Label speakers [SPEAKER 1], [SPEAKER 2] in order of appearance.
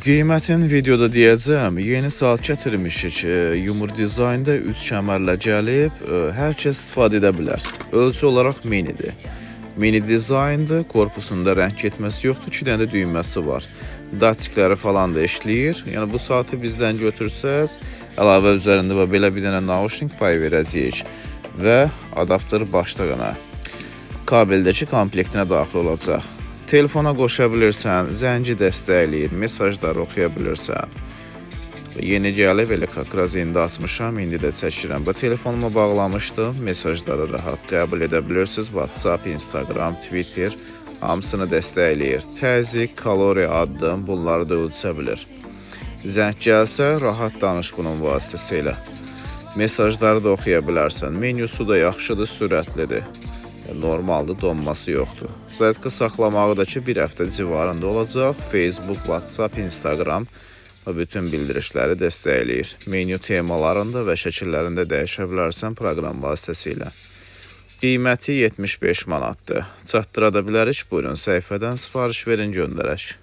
[SPEAKER 1] Qiymətin videoda deyəcəm. Yeni saat gətirmişik. Yumur dizaynda 3 kəmərlə gəlib, hər kəs istifadə edə bilər. Ölçü olaraq minidir. Mini dizayndır, korpusunda rəng getməsi yoxdur, 2 dənə də düyməsi var. Datikləri falan da işləyir. Yəni bu saatı bizdən götürsəz, əlavə üzərində və belə bir dənə naushnik pay verəcəyik və adapter başlığına, kabeldəki komplektinə daxil olacaq. Telefona qoşa bilirsən, zəngi dəstəkləyir, mesajları oxuya bilirsən. Yeni gəlib, elə kakraz indi açmışam, indi də çəkirəm. Bu telefonuma bağlamışdım, mesajları rahat qəbul edə bilirsiniz. WhatsApp, Instagram, Twitter hamısını dəstəkləyir. Təzik, kalori, addım, bunları da ölçə bilir. Zəng gəlsə, rahat danış bunun vasitəsilə. Mesajları da oxuya bilərsən. Menyusu da yaxşıdır, sürətlidir. Normaldır, donması yoxdur. Zayatka saxlamağı da ki, bir həftə civarında olacaq. Facebook, WhatsApp, Instagram və bütün bildirişləri dəstəkləyir. Menyu temalarında və şəkillərində dəyişə bilərsən proqram vasitəsilə. Qiyməti 75 manatdır. Çatdıra da bilərik. Buyurun, səhifədən sifariş verin, göndərək.